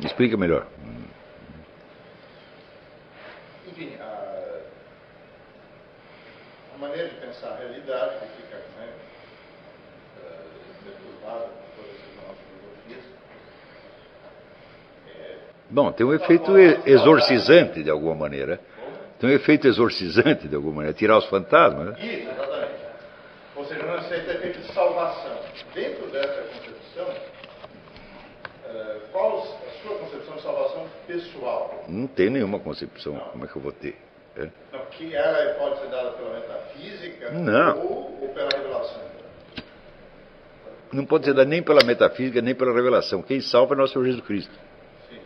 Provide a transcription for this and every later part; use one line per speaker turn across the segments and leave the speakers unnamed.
Explica melhor.
Enfim, a maneira de pensar a realidade que fica, né, deturpada por todas essas novas filosofias.
Bom, tem um efeito exorcizante de alguma maneira. Tem um efeito exorcizante de alguma maneira, tirar os fantasmas, né?
Isso, exatamente. Ou seja, não é efeito de salvação. Dentro dessa concepção, qual a sua concepção de salvação pessoal?
Não tem nenhuma concepção. Não. Como é que eu vou ter?
Não, que ela pode ser dada pela metafísica
não.
ou pela revelação?
Não pode ser dada nem pela metafísica, nem pela revelação. Quem salva é nosso Senhor Jesus Cristo.
Sim.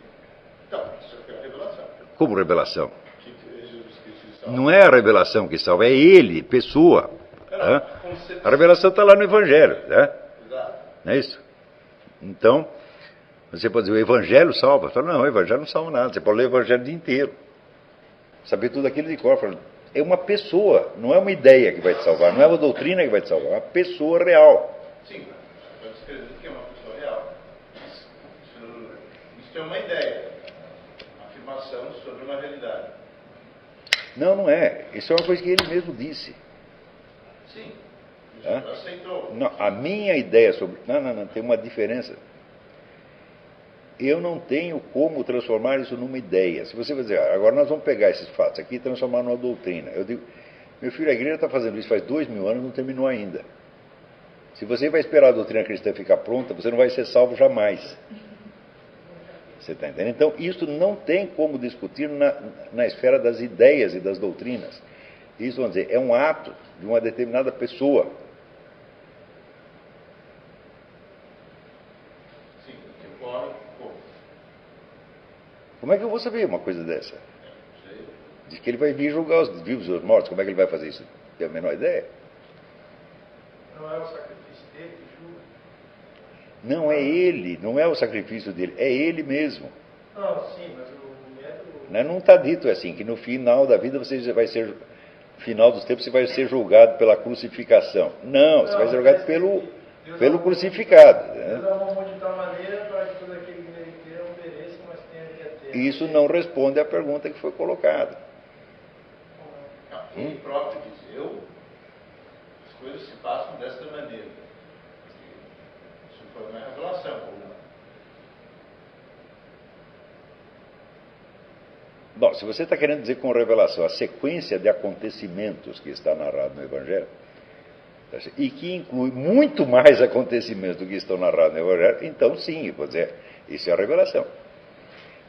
Então, isso é pela revelação.
Como revelação?
Que Jesus Cristo salva.
Não é a revelação que salva, é Ele, pessoa. A revelação está lá no Evangelho. Né?
Exato.
Não é isso? Então, você pode dizer, o Evangelho salva. Fala, não, o Evangelho não salva nada. Você pode ler o Evangelho o dia inteiro. Saber tudo aquilo de cor. É uma pessoa, não é uma ideia que vai te salvar, não é uma doutrina que vai te salvar, é uma pessoa real.
Sim, pode escrever que é uma pessoa real. Isso é uma ideia, uma afirmação sobre uma realidade.
Não, não é. Isso é uma coisa que ele mesmo disse.
Sim, Jesus aceitou.
Não, a minha ideia sobre... Não, tem uma diferença. Eu não tenho como transformar isso numa ideia. Se você vai dizer, agora nós vamos pegar esses fatos aqui e transformar numa doutrina. Eu digo, meu filho, a igreja está fazendo isso faz 2000 anos e não terminou ainda. Se você vai esperar a doutrina cristã ficar pronta, você não vai ser salvo jamais. Você está entendendo? Então, isso não tem como discutir na esfera das ideias e das doutrinas. Isso, vamos dizer, é um ato de uma determinada pessoa.
Sim, que ocorre como?
Como é que eu vou saber uma coisa dessa? Diz que ele vai vir julgar os vivos e os mortos. Como é que ele vai fazer isso? Tem a menor ideia?
Não é o sacrifício dele que julga?
Não é ele, não é o sacrifício dele, é ele mesmo.
Não, sim, mas o método...
Não está dito assim, que no final da vida você vai ser, final dos tempos, você vai ser julgado pela crucificação. Não, você vai ser julgado pelo crucificado.
Deus amou de tal maneira para que todo aquele que nele crê não pereça, mas tenha vida eterna.
Isso não responde à pergunta que foi colocada.
Ele próprio diz, as coisas se passam desta maneira. Isso foi uma revelação.
Bom, se você está querendo dizer com revelação a sequência de acontecimentos que está narrado no Evangelho, e que inclui muito mais acontecimentos do que estão narrados no Evangelho, então sim, vou dizer, isso é a revelação.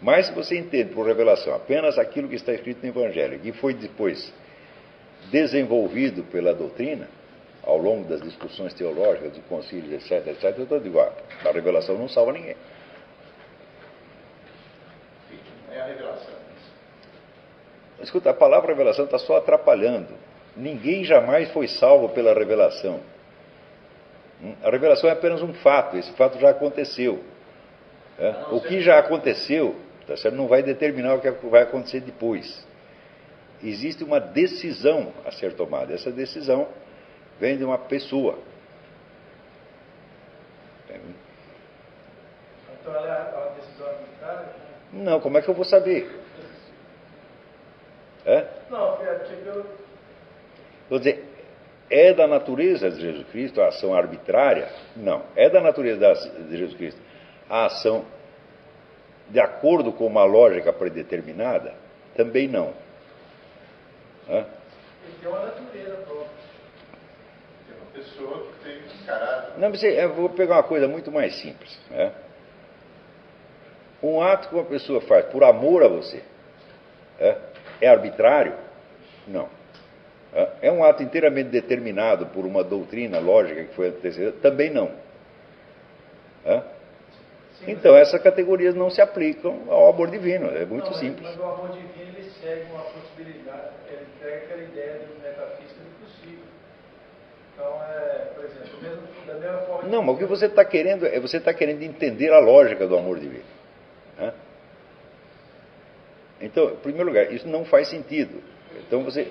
Mas se você entende por revelação apenas aquilo que está escrito no Evangelho, que foi depois desenvolvido pela doutrina, ao longo das discussões teológicas, dos concílios, etc., eu digo, a revelação não salva ninguém.
Não é a revelação.
Escuta, a palavra revelação está só atrapalhando. Ninguém jamais foi salvo pela revelação. A revelação é apenas um fato, esse fato já aconteceu. O que já aconteceu, tá certo? Não vai determinar o que vai acontecer depois. Existe uma decisão a ser tomada. Essa decisão vem de uma pessoa.
Então ela é uma decisão arbitrária?
Não, como é que eu vou saber?
Não, tipo...
Vou dizer, é da natureza de Jesus Cristo a ação arbitrária? Não. É da natureza de Jesus Cristo a ação de acordo com uma lógica predeterminada? Também não.
Ele tem uma natureza própria. Tem uma pessoa que tem um caráter.
Não, mas eu vou pegar uma coisa muito mais simples. Um ato que uma pessoa faz por amor a você é arbitrário? Não. É um ato inteiramente determinado por uma doutrina lógica que foi antecedida? Também não. Então, essas categorias não se aplicam ao amor divino. É muito simples.
Mas o amor divino ele segue uma possibilidade, ele pega aquela ideia de metafísica do possível. Então, por exemplo, mesmo, da mesma forma...
Não, mas o que você está querendo é você está querendo entender a lógica do amor divino. Então, em primeiro lugar, isso não faz sentido. Então você...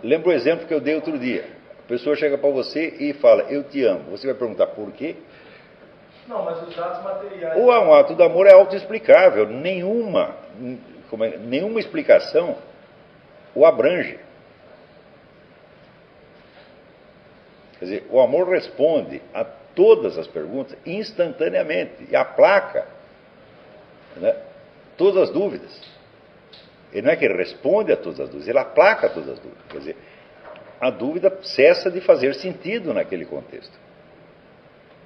Lembra o exemplo que eu dei outro dia. A pessoa chega para você e fala, eu te amo. Você vai perguntar por quê?
Não, mas os atos materiais...
O ato do amor é autoexplicável. Nenhuma explicação o abrange. Quer dizer, o amor responde a todas as perguntas instantaneamente e aplaca, né, todas as dúvidas. Ele não é que ele responde a todas as dúvidas, ele aplaca todas as dúvidas. Quer dizer, a dúvida cessa de fazer sentido naquele contexto.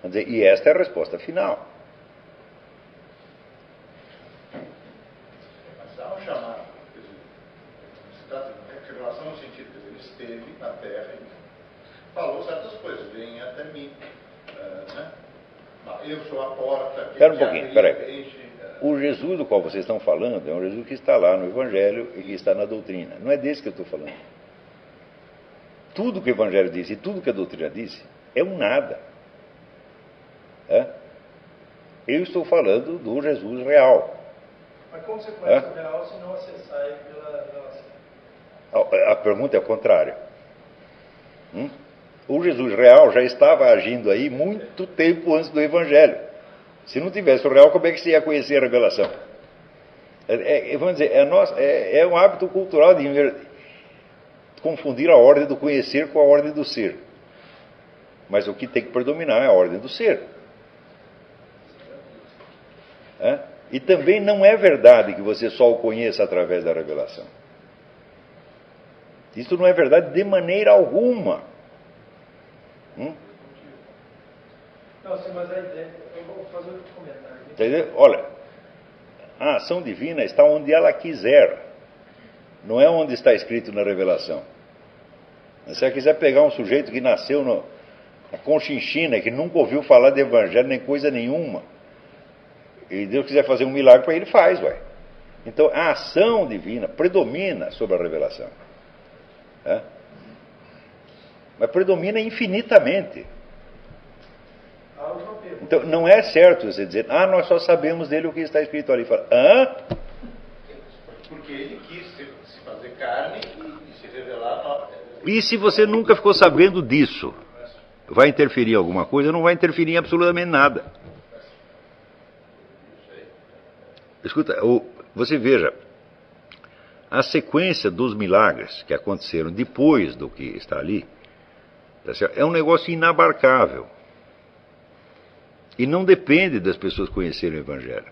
Quer dizer, e esta é a resposta final.
Mas há um chamado, quer dizer, se trata de revelação no sentido, quer dizer, ele esteve na Terra e falou certas coisas, vem até mim, né? Eu sou a porta.
Espera um pouquinho, espera aí. O Jesus do qual vocês estão falando é um Jesus que está lá no Evangelho e que está na doutrina. Não é desse que eu estou falando. Tudo que o Evangelho diz e tudo que a doutrina diz é um nada. Eu estou falando do Jesus real.
Mas como você conhece o real se não acessar ele pela relação?
A pergunta é o contrário. O Jesus real já estava agindo aí muito tempo antes do Evangelho. Se não tivesse o real, como é que você ia conhecer a revelação? Vamos dizer, é um hábito cultural de confundir a ordem do conhecer com a ordem do ser. Mas o que tem que predominar é a ordem do ser. E também não é verdade que você só o conheça através da revelação. Isso não é verdade de maneira alguma.
Não, sim, mas a ideia... Eu vou fazer outro comentário aqui.
Entendeu? Olha, a ação divina está onde ela quiser. Não é onde está escrito na revelação. Se você quiser pegar um sujeito que nasceu na Conchinchina, que nunca ouviu falar de evangelho nem coisa nenhuma, e Deus quiser fazer um milagre para ele, faz, ué. Então, a ação divina predomina sobre a revelação. Mas predomina infinitamente. Então, não é certo você dizer, nós só sabemos dele o que está escrito ali. Fala,
Porque ele quis se fazer carne e se revelar.
E se você nunca ficou sabendo disso, vai interferir em alguma coisa? Não vai interferir em absolutamente nada. Escuta, você veja, a sequência dos milagres que aconteceram depois do que está ali, é um negócio inabarcável. E não depende das pessoas conhecerem o Evangelho.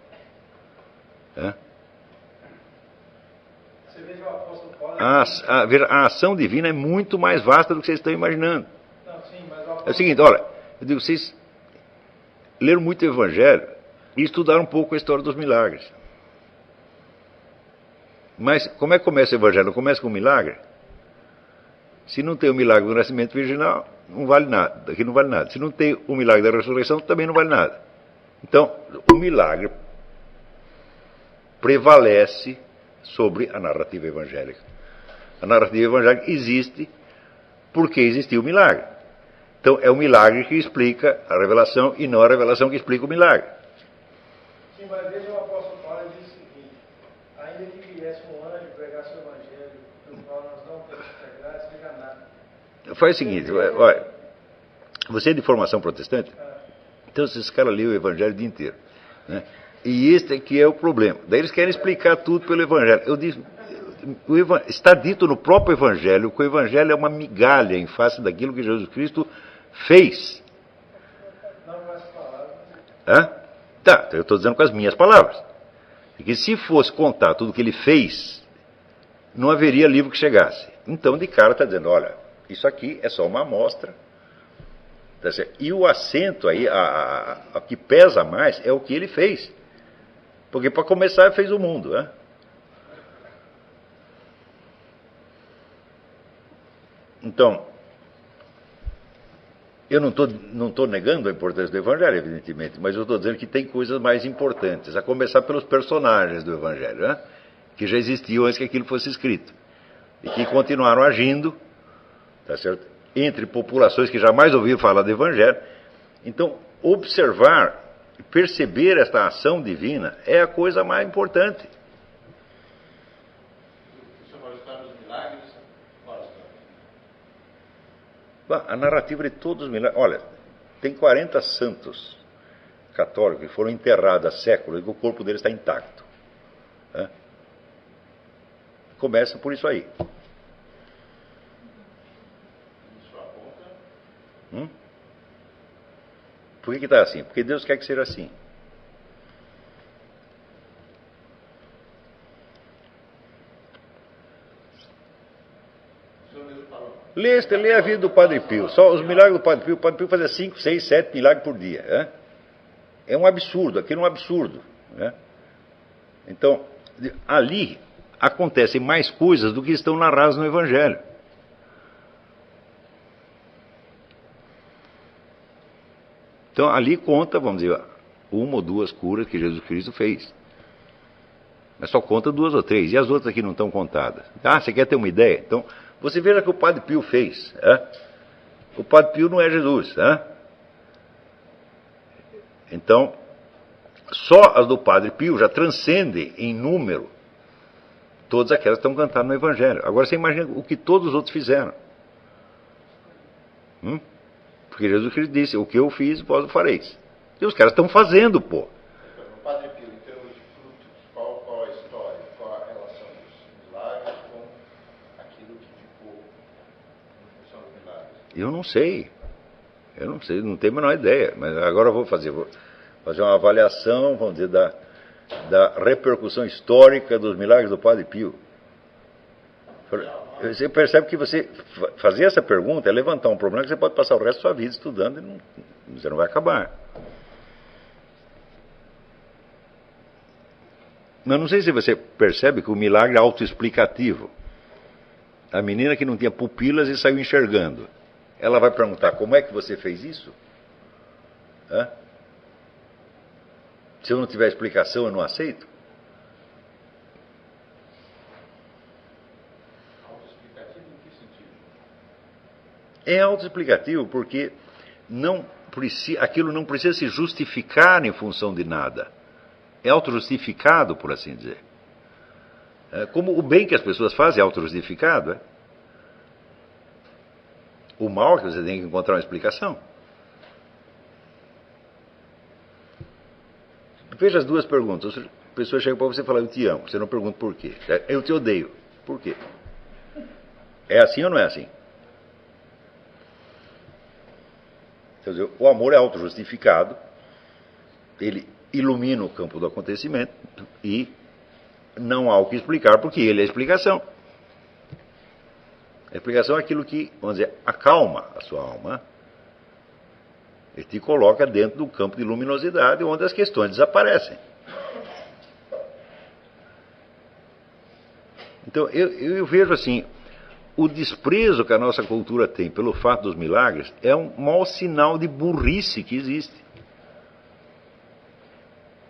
Você veja o apóstolo Paulo...
A ação divina é muito mais vasta do que vocês estão imaginando.
Não, sim, mas o apóstolo...
É o seguinte, olha, eu digo, vocês leram muito o Evangelho e estudaram um pouco a história dos milagres. Mas como é que começa o Evangelho? Não começa com um milagre? Se não tem o milagre do nascimento virginal, não vale nada. Aqui não vale nada. Se não tem o milagre da ressurreição, também não vale nada. Então, o milagre prevalece sobre a narrativa evangélica. A narrativa evangélica existe porque existiu o milagre. Então, é o milagre que explica a revelação e não a revelação que explica o milagre.
Sim, mas veja o apóstolo Paulo diz o seguinte: ainda que viesse um anjo pregasse o evangelho, do qual nós não temos integrado, seja nada.
Faz o seguinte, olha, você é de formação protestante? Então esses caras lêem o Evangelho o dia inteiro. Né? E este é que é o problema. Daí eles querem explicar tudo pelo Evangelho. Eu disse, está dito no próprio Evangelho que o Evangelho é uma migalha em face daquilo que Jesus Cristo fez.
Não com as palavras.
Tá, eu estou dizendo com as minhas palavras. Porque se fosse contar tudo o que ele fez, não haveria livro que chegasse. Então, de cara, está dizendo, olha, isso aqui é só uma amostra. Tá certo? E o acento aí, a que pesa mais, é o que ele fez. Porque, para começar, ele fez o mundo. Então, eu não estou negando a importância do Evangelho, evidentemente, mas eu estou dizendo que tem coisas mais importantes, a começar pelos personagens do Evangelho, que já existiam antes que aquilo fosse escrito, e que continuaram agindo, tá certo? Entre populações que jamais ouviram falar do Evangelho. Então, observar, perceber esta ação divina é a coisa mais importante.
O senhor vai estar nos milagres?
A narrativa de todos os milagres. Olha, tem 40 santos católicos que foram enterrados há séculos e o corpo deles está intacto. Né? Começa por isso aí. Por que está assim? Porque Deus quer que seja assim. Lê a vida do Padre Pio. Só os milagres do Padre Pio. O Padre Pio fazia 5, 6, 7 milagres por dia. Né? É um absurdo. Aquilo é um absurdo. Né? Então, ali acontecem mais coisas do que estão narradas no Evangelho. Então, ali conta, vamos dizer, uma ou duas curas que Jesus Cristo fez. Mas só conta 2 ou 3. E as outras aqui não estão contadas. Ah, você quer ter uma ideia? Então, você veja o que o Padre Pio fez. O Padre Pio não é Jesus. Então, só as do Padre Pio já transcendem em número todas aquelas que estão cantadas no Evangelho. Agora você imagina o que todos os outros fizeram. Porque Jesus Cristo disse, o que eu fiz, vós o fareis. E os caras estão fazendo, pô.
O Padre Pio, em termos de frutos, qual a história, qual a relação dos milagres com aquilo que ficou em função dos milagres?
Eu não sei, não tenho a menor ideia. Mas agora eu vou fazer uma avaliação, vamos dizer, da repercussão histórica dos milagres do Padre Pio. Você percebe que você fazer essa pergunta é levantar um problema que você pode passar o resto da sua vida estudando e você não vai acabar. Mas não sei se você percebe que o milagre é autoexplicativo. A menina que não tinha pupilas e saiu enxergando. Ela vai perguntar, como é que você fez isso? Se eu não tiver explicação, eu não aceito? É autoexplicativo porque aquilo não precisa se justificar em função de nada. É autojustificado, por assim dizer. Como o bem que as pessoas fazem é autojustificado. O mal é que você tem que encontrar uma explicação. Veja as duas perguntas. A pessoa chega para você e fala, eu te amo. Você não pergunta por quê. Eu te odeio. Por quê? É assim ou não é assim? Quer dizer, o amor é autojustificado, ele ilumina o campo do acontecimento e não há o que explicar, porque ele é a explicação. A explicação é aquilo que, vamos dizer, acalma a sua alma. Ele te coloca dentro do campo de luminosidade, onde as questões desaparecem. Então, eu vejo assim, o desprezo que a nossa cultura tem pelo fato dos milagres é um mau sinal de burrice que existe.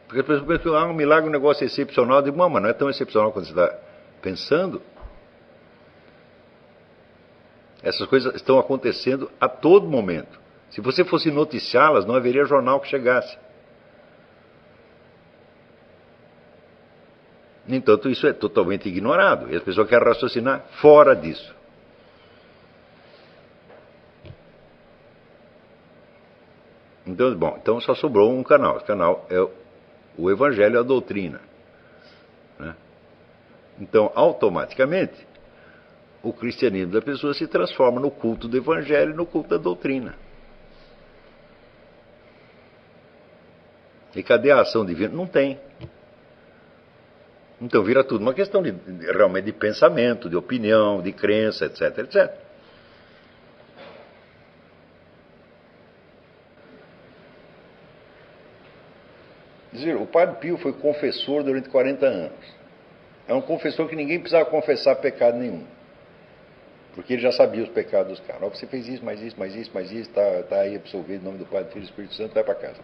Porque as pessoas pensam que um milagre é um negócio excepcional. Eu digo, mas não é tão excepcional quanto você está pensando. Essas coisas estão acontecendo a todo momento. Se você fosse noticiá-las, não haveria jornal que chegasse. No entanto, isso é totalmente ignorado. E as pessoas querem raciocinar fora disso. Então só sobrou um canal. Esse canal é o Evangelho e a doutrina. Né? Então, automaticamente, o cristianismo da pessoa se transforma no culto do Evangelho e no culto da doutrina. E cadê a ação divina? Não tem. Então vira tudo uma questão realmente de pensamento, de opinião, de crença, etc, etc. Dizer, o Padre Pio foi confessor durante 40 anos. É um confessor que ninguém precisava confessar pecado nenhum. Porque ele já sabia os pecados dos caras. Ó, você fez isso, mais isso, mais isso, mais isso, está aí absolvido em nome do Pai, do Filho e do Espírito Santo, vai para casa.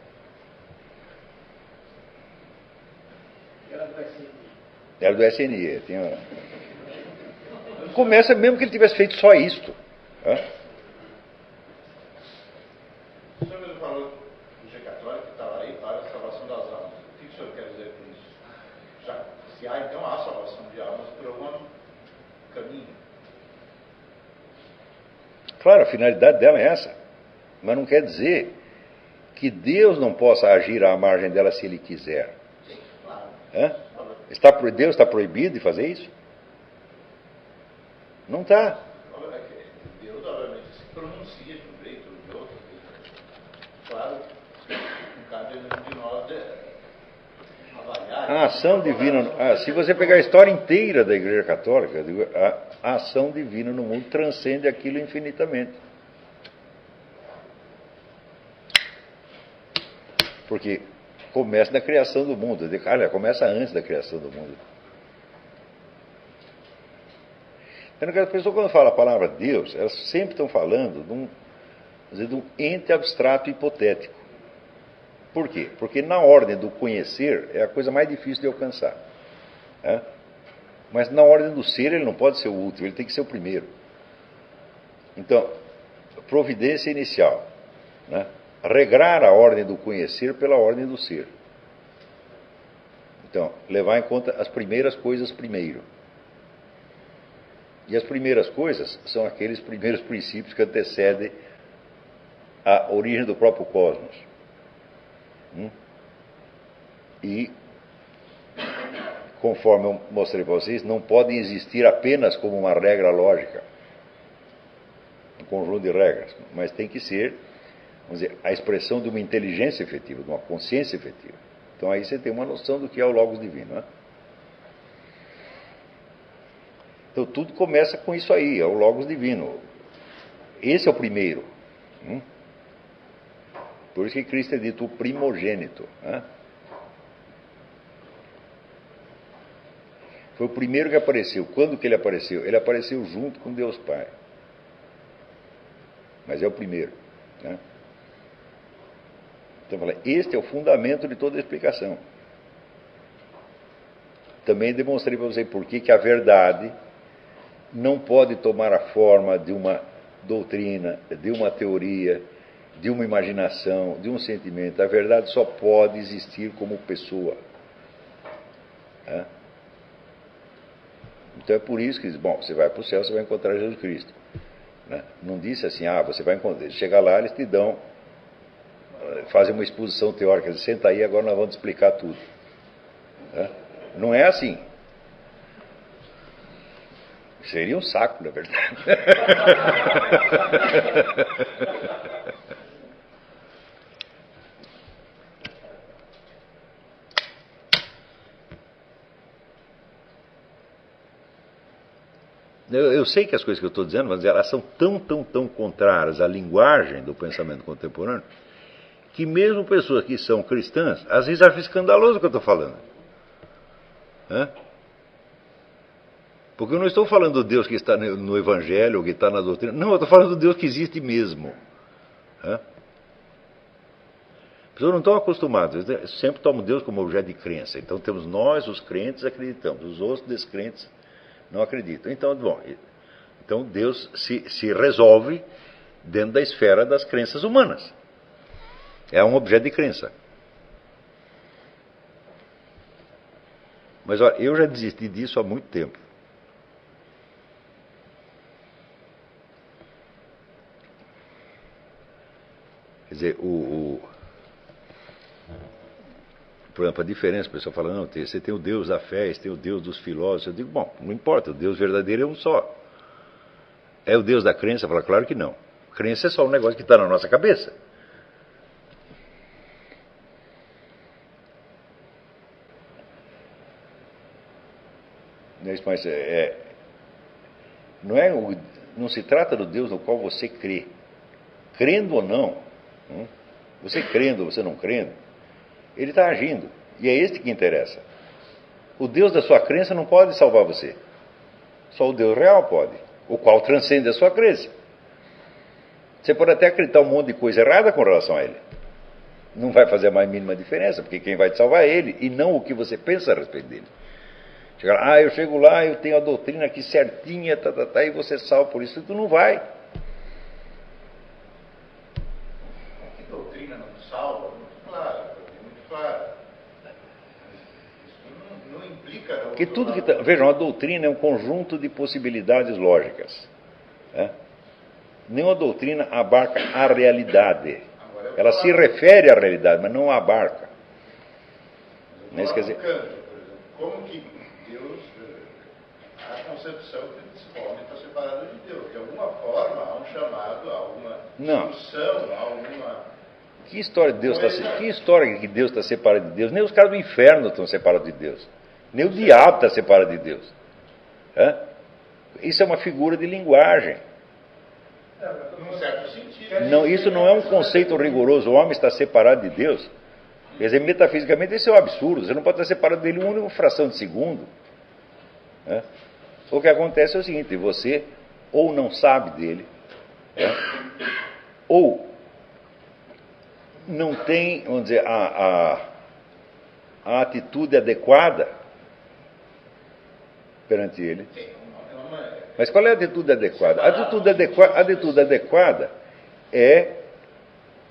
Era do SNI. Começa mesmo que ele tivesse feito só isto.
O senhor mesmo falou do Igreja Católica que estava aí para a salvação das almas. O que o senhor quer dizer com isso? Se há, então há salvação de almas por algum caminho.
Claro, a finalidade dela é essa. Mas não quer dizer que Deus não possa agir à margem dela se Ele quiser.
Sim, claro.
Deus está proibido de fazer isso? Não está.
Deus, obviamente, se pronuncia de um jeito ou de outro. Claro, não cabe de nós avaliar.
A ação divina, se você pegar a história inteira da Igreja Católica, a ação divina no mundo transcende aquilo infinitamente. Porque começa na criação do mundo. Aliás, começa antes da criação do mundo. As pessoas, quando falam a palavra Deus, elas sempre estão falando de um ente abstrato hipotético. Por quê? Porque na ordem do conhecer é a coisa mais difícil de alcançar. Mas na ordem do ser ele não pode ser o último, ele tem que ser o primeiro. Então, providência inicial. Regrar a ordem do conhecer pela ordem do ser. Então, levar em conta as primeiras coisas primeiro. E as primeiras coisas são aqueles primeiros princípios que antecedem a origem do próprio cosmos. E, conforme eu mostrei para vocês, não podem existir apenas como uma regra lógica, um conjunto de regras, mas tem que ser, vamos dizer, a expressão de uma inteligência efetiva, de uma consciência efetiva. Então aí você tem uma noção do que é o Logos Divino. Então tudo começa com isso aí, é o Logos Divino. Esse é o primeiro. Por isso que Cristo é dito o primogênito. Foi o primeiro que apareceu. Quando que ele apareceu? Ele apareceu junto com Deus Pai. Mas é o primeiro. Então, este é o fundamento de toda a explicação. Também demonstrei para você por que a verdade não pode tomar a forma de uma doutrina, de uma teoria, de uma imaginação, de um sentimento. A verdade só pode existir como pessoa. Então é por isso que diz, você vai para o céu, você vai encontrar Jesus Cristo. Não disse assim, você vai encontrar. Chega lá, eles te dão, fazem uma exposição teórica, diz, senta aí, agora nós vamos te explicar tudo. Não é assim. Seria um saco, na verdade. Eu sei que as coisas que eu estou dizendo, mas elas são tão contrárias à linguagem do pensamento contemporâneo, que mesmo pessoas que são cristãs, às vezes acham escandaloso o que eu estou falando. Porque eu não estou falando do Deus que está no Evangelho, ou que está na doutrina. Não, eu estou falando do Deus que existe mesmo. As pessoas não estão acostumadas, sempre tomam Deus como objeto de crença. Então temos nós, os crentes, acreditamos, os outros descrentes não acreditam. Então Deus se resolve dentro da esfera das crenças humanas. É um objeto de crença. Mas olha, eu já desisti disso há muito tempo. Quer dizer, por exemplo, a diferença, o pessoal fala, não, você tem o Deus da fé, você tem o Deus dos filósofos. Eu digo, não importa, o Deus verdadeiro é um só. É o Deus da crença? Fala, claro que não. Crença é só um negócio que está na nossa cabeça. Mas não se trata do Deus no qual você crê. Crendo ou não, você crendo ou você não crendo, ele está agindo. E é este que interessa. O Deus da sua crença não pode salvar você. Só o Deus real pode, o qual transcende a sua crença. Você pode até acreditar um monte de coisa errada com relação a ele. Não vai fazer a mais mínima diferença, porque quem vai te salvar é ele, e não o que você pensa a respeito dele. Eu chego lá, eu tenho a doutrina aqui certinha, e você salva por isso. Tu não vai.
Que doutrina não salva? Muito claro, muito claro. Isso não implica...
Porque tudo que vejam, a doutrina é um conjunto de possibilidades lógicas. Nenhuma doutrina abarca a realidade.
Agora
Ela se refere à realidade, mas não a abarca. Não quer dizer...
Kant, por exemplo, como que Deus, a concepção que esse homem está separado de Deus. De alguma forma, há um chamado, há alguma discussão, há alguma...
Que história que Deus está separado de Deus? Nem os caras do inferno estão separados de Deus. Nem o diabo está separado de Deus. Isso é uma figura de linguagem.
Num certo sentido.
Não, isso não é um conceito rigoroso. O homem está separado de Deus. Quer dizer, metafisicamente, isso é um absurdo. Você não pode estar separado dele uma única fração de segundo. O que acontece é o seguinte: você ou não sabe dele, ou não tem, vamos dizer, a atitude adequada perante ele. Mas qual é a atitude adequada? A atitude adequada é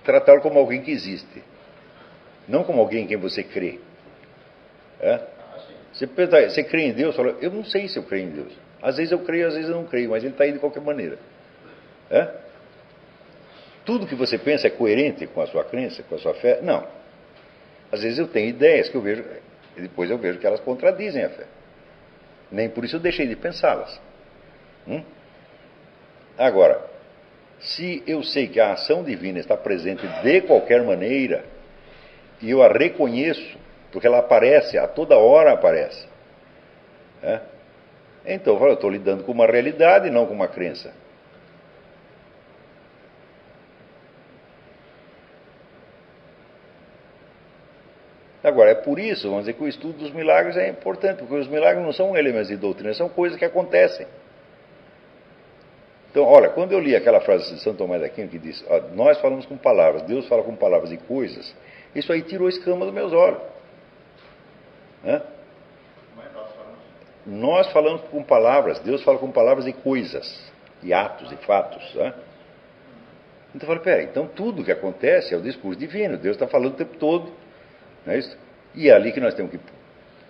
tratá-lo como alguém que existe, não como alguém em quem você crê. Você crê em Deus? Fala, eu não sei se eu creio em Deus. Às vezes eu creio, às vezes eu não creio, mas ele está aí de qualquer maneira. Tudo que você pensa é coerente com a sua crença, com a sua fé? Não. Às vezes eu tenho ideias que eu vejo, e depois eu vejo que elas contradizem a fé. Nem por isso eu deixei de pensá-las. Agora, se eu sei que a ação divina está presente de qualquer maneira, e eu a reconheço, porque ela aparece, a toda hora aparece, então eu estou lidando com uma realidade e não com uma crença. Agora, é por isso, vamos dizer, que o estudo dos milagres é importante, porque os milagres não são elementos de doutrina, são coisas que acontecem. Então, olha, quando eu li aquela frase de São Tomás de Aquino que diz, nós falamos com palavras, Deus fala com palavras e coisas, isso aí tirou a escama dos meus olhos. Nós falamos com palavras, Deus fala com palavras e coisas, e atos e fatos. Então eu falei, peraí, então tudo que acontece é o discurso divino, Deus está falando o tempo todo, não é isso? E é ali que nós temos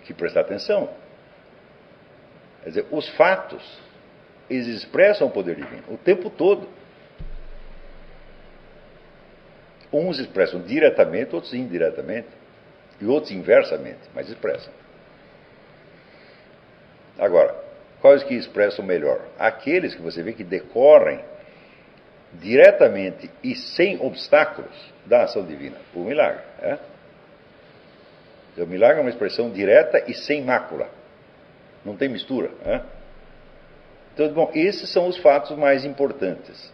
que prestar atenção. Quer dizer, os fatos, eles expressam o poder divino o tempo todo. Uns expressam diretamente, outros indiretamente, e outros inversamente, mas expressam. Agora, quais que expressam melhor? Aqueles que você vê que decorrem diretamente e sem obstáculos da ação divina, por milagre. O milagre é uma expressão direta e sem mácula. Não tem mistura. Então, bom, esses são os fatos mais importantes.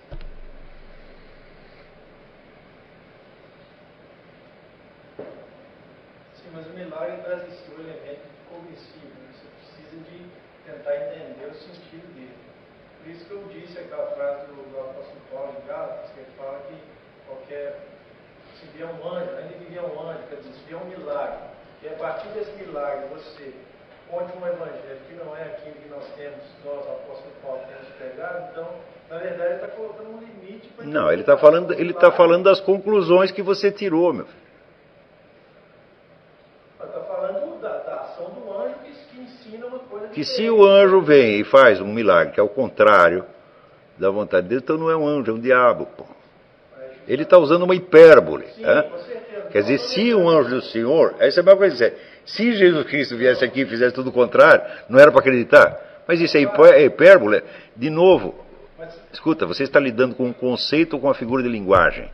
Sim, mas o milagre traz em si o elemento cognitivo. Você precisa de tentar entender o sentido dele. Por isso que eu disse aquela frase do apóstolo Paulo em Gálatas, que ele fala que se vier um anjo, ainda que vier um anjo, quer dizer, se vier um milagre, e a partir desse milagre você conte um evangelho que não é aquilo que nós apóstolo Paulo, temos pregado, então, na verdade, ele está colocando um limite para...
Não, ele está falando das conclusões que você tirou, meu filho.
Ele está falando da ação do anjo que ensina uma coisa...
Que se o anjo vem e faz um milagre, que é o contrário da vontade de Deus, então não é um anjo, é um diabo, pô. Ele está usando uma hipérbole.
Sim, com certeza.
Quer dizer, se um anjo do Senhor... Essa é a mesma coisa que dizer, se Jesus Cristo viesse aqui e fizesse tudo o contrário, não era para acreditar. Mas isso é hipérbole. De novo, escuta, você está lidando com um conceito ou com uma figura de linguagem?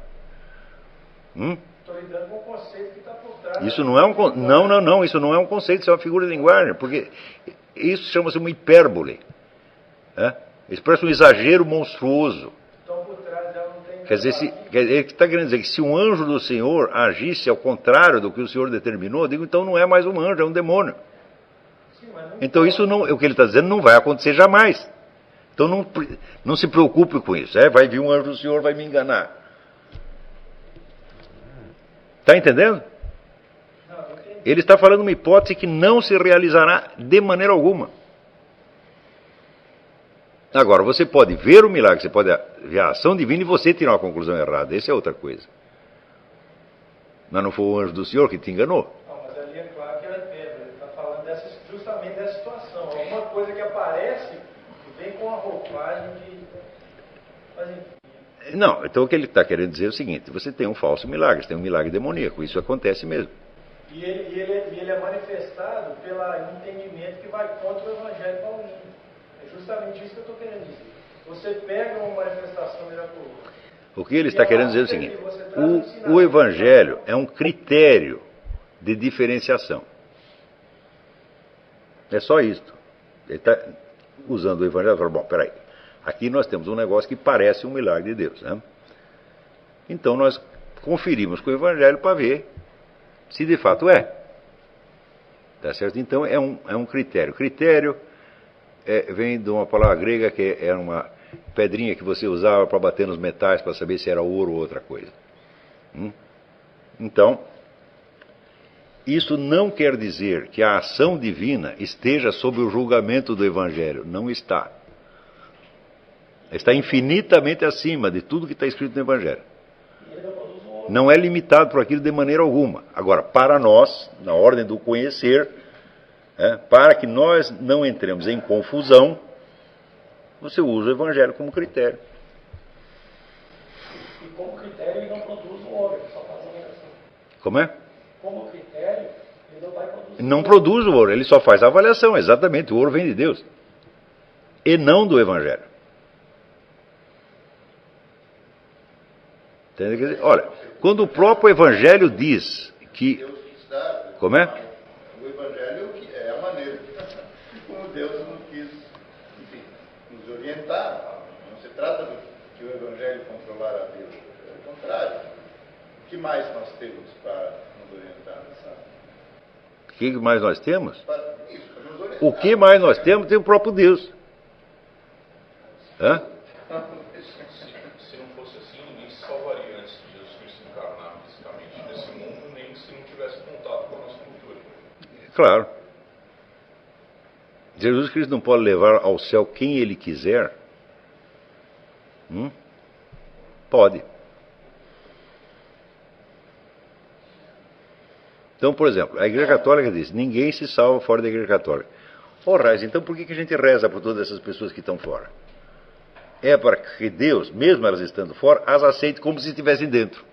Estou lidando com um conceito que está por trás...
Isso não é um... Não, isso não é um conceito, isso é uma figura de linguagem, porque isso chama-se uma hipérbole. Expressa um exagero monstruoso.
Então, por trás dela não tem...
Quer dizer, ele está querendo dizer que se um anjo do Senhor agisse ao contrário do que o Senhor determinou, eu digo, então não é mais um anjo, é um demônio.
Sim, mas não...
Então isso não, o que ele está dizendo não vai acontecer jamais. Então não se preocupe com isso. Vai vir um anjo do Senhor, vai me enganar. Está entendendo?
Não, eu entendi.
Ele está falando uma hipótese que não se realizará de maneira alguma. Agora, você pode ver o milagre, você pode ver a ação divina e você tirar uma conclusão errada. Essa é outra coisa. Mas não foi o anjo do Senhor que te enganou?
Não, mas ali é claro que ele está falando justamente dessa situação. Alguma coisa que aparece e vem com a roupagem de... Mas enfim.
Não, então o que ele está querendo dizer é o seguinte: você tem um falso milagre, você tem um milagre demoníaco, isso acontece mesmo.
E ele é manifestado pelo entendimento que vai contra o Evangelho paulino. É justamente isso que eu estou querendo dizer. Você pega uma manifestação miraculosa.
O que ele está querendo dizer é o seguinte: o Evangelho é um critério de diferenciação. É só isto. Ele está usando o Evangelho e fala: bom, peraí, aqui nós temos um negócio que parece um milagre de Deus, né? Então nós conferimos com o Evangelho para ver se de fato é. Tá certo? Então é um critério. Critério vem de uma palavra grega que é uma pedrinha que você usava para bater nos metais para saber se era ouro ou outra coisa. Então, isso não quer dizer que a ação divina esteja sob o julgamento do Evangelho. Não está. Está infinitamente acima de tudo que está escrito no Evangelho. Não é limitado por aquilo de maneira alguma. Agora, para nós, na ordem do conhecer, para que nós não entremos em confusão, você usa o Evangelho como critério.
E como critério ele não produz o ouro, ele só faz a avaliação.
Como é?
Como critério, ele não vai produzir.
Não produz o ouro, ele só faz a avaliação, exatamente. O ouro vem de Deus. E não do Evangelho. Entendeu? Quer dizer, olha, quando o próprio Evangelho diz que...
Deus quis dar.
Como é?
O Evangelho é a maneira como Deus nos quis, enfim, nos orientar. Não se trata de que o Evangelho controlar a Deus. É o contrário. O que mais nós temos para nos orientar? Sabe?
O que mais nós temos?
Para nos orientar.
O que mais nós temos tem o próprio Deus. Hã?
Se não fosse assim, ninguém se salvaria antes de Jesus Cristo encarnar fisicamente nesse mundo, nem se não tivesse contato com a nossa cultura.
Claro. Jesus Cristo não pode levar ao céu quem ele quiser? Pode. Então, por exemplo, a Igreja Católica diz: ninguém se salva fora da Igreja Católica. Ora, então por que a gente reza por todas essas pessoas que estão fora? É para que Deus, mesmo elas estando fora, as aceite como se estivessem dentro.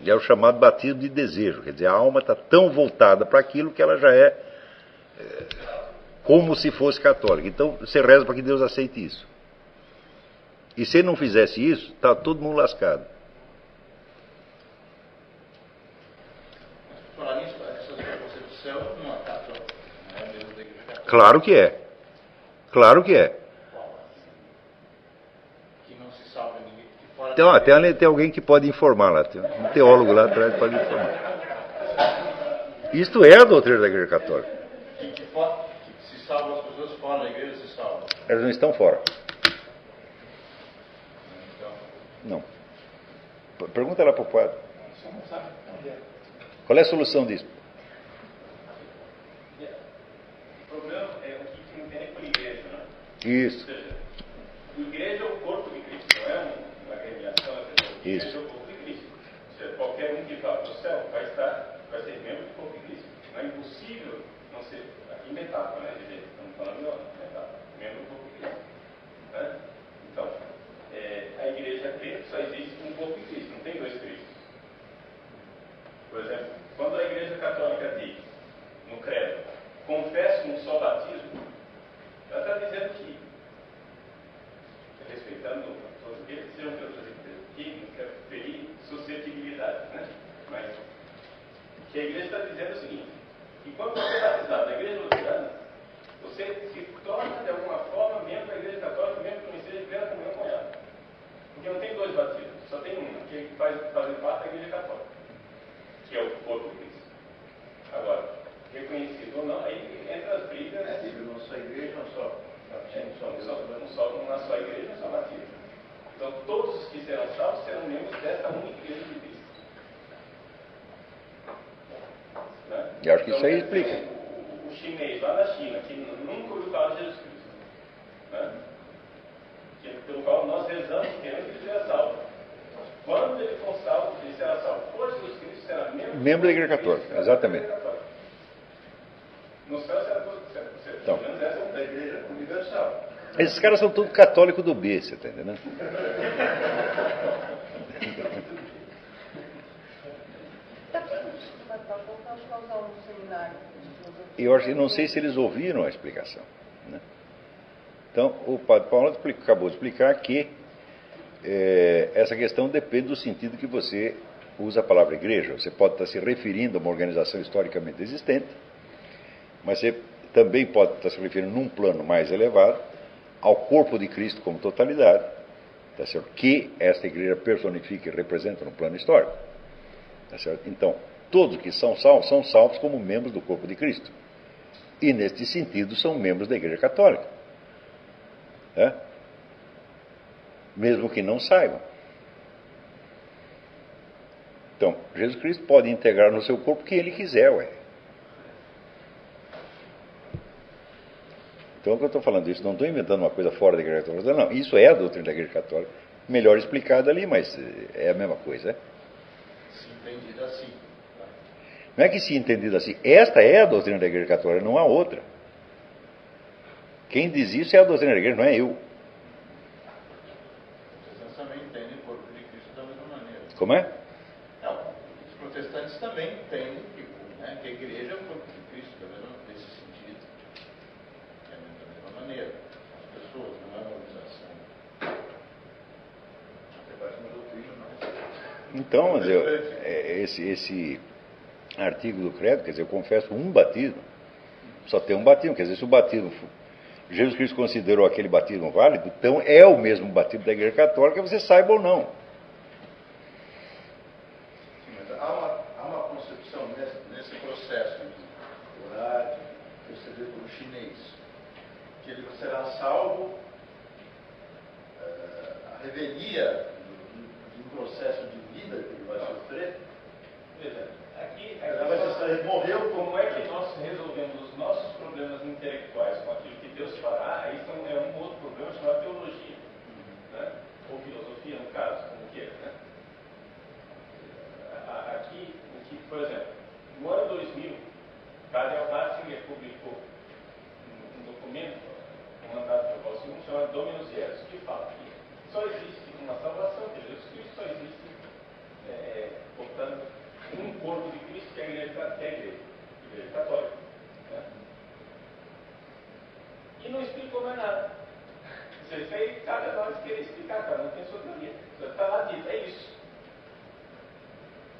É o chamado batismo de desejo. Quer dizer, a alma está tão voltada para aquilo que ela já é como se fosse católica. Então, você reza para que Deus aceite isso. E se ele não fizesse isso, está todo mundo lascado.
Falar nisso, essa conceito do céu não é católica, não é mesmo da Igreja Católica.
Claro que é. Claro que é.
Que não se salva ninguém de fora.
Então, tem alguém que pode informar lá. Tem um teólogo lá atrás que pode informar. Isto é a doutrina da Igreja Católica.
Que se salvam as pessoas fora da igreja, se salvam.
Elas não estão fora.
Então,
Não. Pergunta lá para o padre.
Você não sabe responder.
Qual é a solução disso?
O problema é o que se entende por igreja, né?
Isso.
Ou seja, a igreja é o corpo de Cristo, não é uma agremiação, a igreja
Isso.
é o corpo de Cristo. Ou seja, qualquer um que vá para o céu vai ser membro do corpo de Cristo. Não é impossível não ser, aqui metáfora, né? Estamos falando de metáfora, membro do corpo de Cristo. Né? Então, a igreja crê que só existe um corpo de Cristo, não tem dois Cristos. Por exemplo, quando a Igreja Católica diz, no credo, confesso um só batismo, ela está dizendo que, respeitando todos aqueles que sejam de outras igrejas, que não quer ferir suscetibilidade, né? Mas que a Igreja está dizendo o seguinte, que quando você é batizado na Igreja Luterana, você se torna de alguma forma membro da Igreja Católica, mesmo que não esteja de plena comunhão com ela. Porque não tem dois batismos, só tem um, que faz parte da Igreja Católica, que é o corpo de Cristo. Agora, reconhecido ou não, aí entra as brigas.
não só igreja, não só
Uma só igreja, um só batismo. Então, todos os que serão salvos serão membros desta única igreja de Cristo. Né?
Eu acho que isso aí
Então,
explica.
O chinês lá na China, que nunca ouviu falar de Jesus Cristo, né? Pelo qual nós rezamos que antes ele seja salvo. Quando ele for salvo, ele será salvo. Por Jesus Cristo será
Membro da Igreja Católica, exatamente.
No céu será todo certo.
Então.
Pelo menos essa é
da igreja universal.
Esses caras são tudo católico do B, você está entendendo? Eu não sei se eles ouviram a explicação, né? Então, o padre Paulo acabou de explicar que essa questão depende do sentido que você usa a palavra igreja. Você pode estar se referindo a uma organização historicamente existente, mas você também pode estar se referindo num plano mais elevado ao corpo de Cristo como totalidade, tá certo? Que esta igreja personifica e representa no plano histórico. Tá certo? Então, todos que são salvos como membros do corpo de Cristo. E, neste sentido, são membros da Igreja Católica. Né? Mesmo que não saibam. Então, Jesus Cristo pode integrar no seu corpo quem ele quiser, ué. Então, o que eu estou falando isso, não estou inventando uma coisa fora da Igreja Católica, não. Isso é a doutrina da Igreja Católica, melhor explicada ali, mas é a mesma coisa,
Se entendido assim.
Não é que se entendido assim, esta é a doutrina da Igreja Católica, não há outra. Quem diz isso é a doutrina da Igreja, não é eu.
Os protestantes também entendem o corpo de Cristo da mesma maneira.
Como é?
Não, os protestantes também entendem que a igreja é o corpo de Cristo, nesse sentido. É da mesma maneira. As pessoas, não é uma organização. Até parece uma doutrina, não.
Então, mas esse artigo do credo, quer dizer, eu confesso um batismo, só tem um batismo, quer dizer, se o batismo, Jesus Cristo considerou aquele batismo válido, então é o mesmo batismo da Igreja Católica, você saiba ou não.
Sim, mas há uma concepção nesse processo de orar, de receber pelo chinês, que ele será salvo, a revelia de um processo de vida que ele vai sofrer.
Aqui
Ele morreu
como é que nós resolvemos os nossos problemas intelectuais com aquilo que Deus fará? Aí é um outro problema chamado teologia, né? Ou filosofia, no caso, como queira, né? Aqui, por exemplo, no ano 2000, Karl Ratzinger publicou um documento, comandado por Paulo II, chamado Dominus Jesus, que fala que só existe uma salvação, que Jesus Cristo só existe, portanto, um corpo de Cristo que é a igreja católica. Né? E não explicou mais nada. Isso aí, cada nós querer explicar, cada um tem sua teoria. Está lá dito, é isso.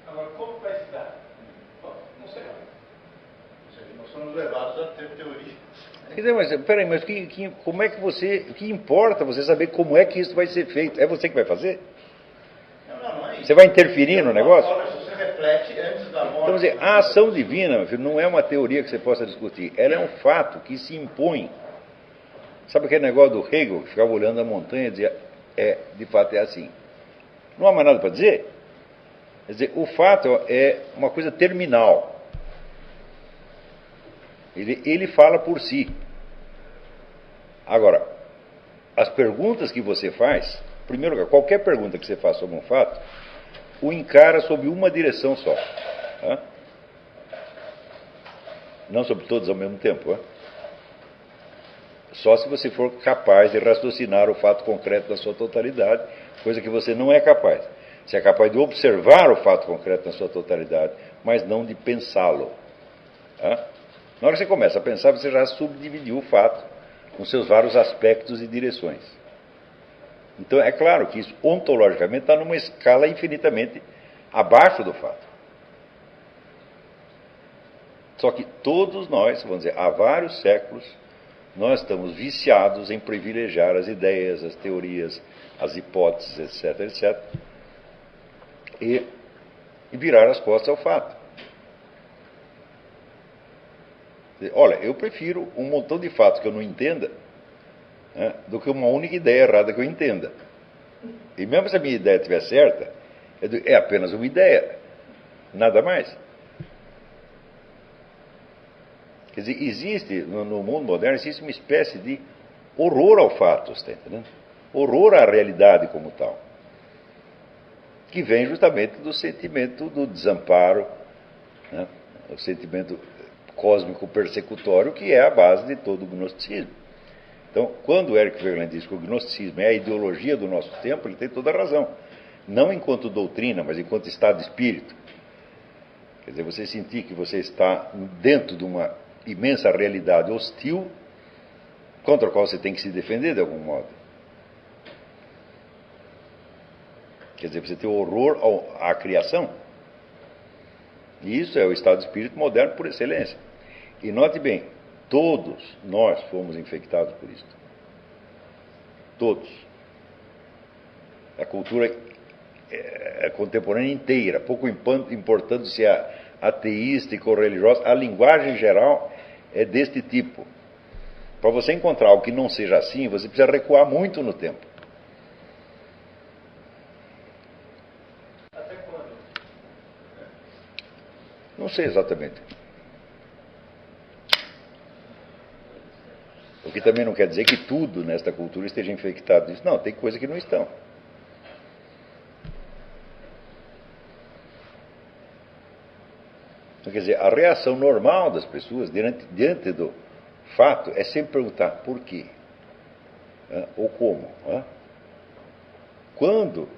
Agora, como vai se dar? Bom, não sei lá.
Ou seja, nós somos levados a ter teoria.
Quer dizer, mas peraí, mas como é que você, o que importa você saber como é que isso vai ser feito? É você que vai fazer?
Não é isso.
Você vai interferir no negócio?
Isso se reflete antes da morte.
Então, dizer, a ação divina, meu filho, não é uma teoria que você possa discutir. Ela é um fato que se impõe. Sabe aquele negócio do Hegel, que ficava olhando a montanha e dizia, de fato é assim. Não há mais nada para dizer? Quer dizer, o fato é uma coisa terminal. Ele fala por si. Agora, as perguntas que você faz, em primeiro lugar, qualquer pergunta que você faça sobre um fato, o encara sob uma direção só. Tá? Não sobre todos ao mesmo tempo. Tá? Só se você for capaz de raciocinar o fato concreto na sua totalidade, coisa que você não é capaz. Você é capaz de observar o fato concreto na sua totalidade, mas não de pensá-lo. Tá? Na hora que você começa a pensar, você já subdividiu o fato com seus vários aspectos e direções. Então, é claro que isso, ontologicamente, está numa escala infinitamente abaixo do fato. Só que todos nós, vamos dizer, há vários séculos, nós estamos viciados em privilegiar as ideias, as teorias, as hipóteses, etc., etc., e virar as costas ao fato. Olha, eu prefiro um montão de fatos que eu não entenda, né, do que uma única ideia errada que eu entenda. E mesmo se a minha ideia estiver certa, é apenas uma ideia, nada mais. Quer dizer, existe, no mundo moderno, existe uma espécie de horror ao fato, está entendendo? Horror à realidade como tal, que vem justamente do sentimento do desamparo, né, o sentimento cósmico persecutório, que é a base de todo o gnosticismo. Então, quando o Eric Voegelin diz que o gnosticismo é a ideologia do nosso tempo, ele tem toda a razão. Não enquanto doutrina, mas enquanto estado de espírito. Quer dizer, você sentir que você está dentro de uma imensa realidade hostil, contra a qual você tem que se defender de algum modo. Quer dizer, você tem horror à criação. E isso é o estado de espírito moderno por excelência. E note bem, todos nós fomos infectados por isso. Todos. A cultura contemporânea inteira, pouco importando se é ateística ou religiosa, a linguagem geral é deste tipo. Para você encontrar algo que não seja assim, você precisa recuar muito no tempo.
Até quando?
Não sei exatamente. O que também não quer dizer que tudo nesta cultura esteja infectado disso. Não, tem coisas que não estão. Então, quer dizer, a reação normal das pessoas diante do fato é sempre perguntar por quê, ou como. Quando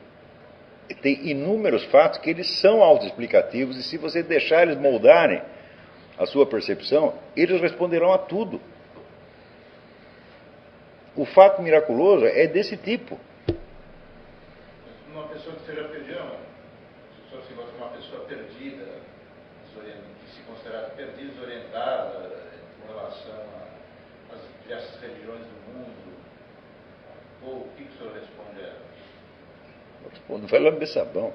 tem inúmeros fatos que eles são autoexplicativos e se você deixar eles moldarem a sua percepção, eles responderão a tudo. O fato miraculoso é desse tipo.
Uma pessoa que seja perdida, se fosse uma pessoa perdida, que se considera perdida, desorientada com relação às diversas religiões do mundo, ou o que o senhor responde a ela?
Eu respondo, vai lamber sabão.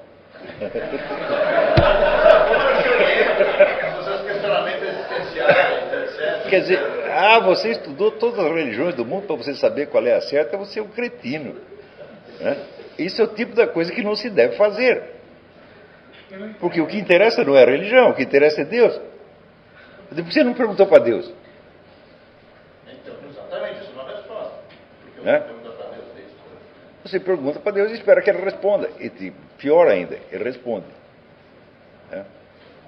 Os seus questionamentos existenciais, etc.
Quer dizer, você estudou todas as religiões do mundo para você saber qual é a certa, você é um cretino. Isso é o tipo da coisa que não se deve fazer. Porque o que interessa não é a religião, o que interessa é Deus. Por que você não perguntou para Deus?
Então, exatamente, isso é uma resposta. Porque eu
Né?
não pergunto para Deus isso.
Você pergunta para Deus e espera que ele responda. E pior ainda, ele responde.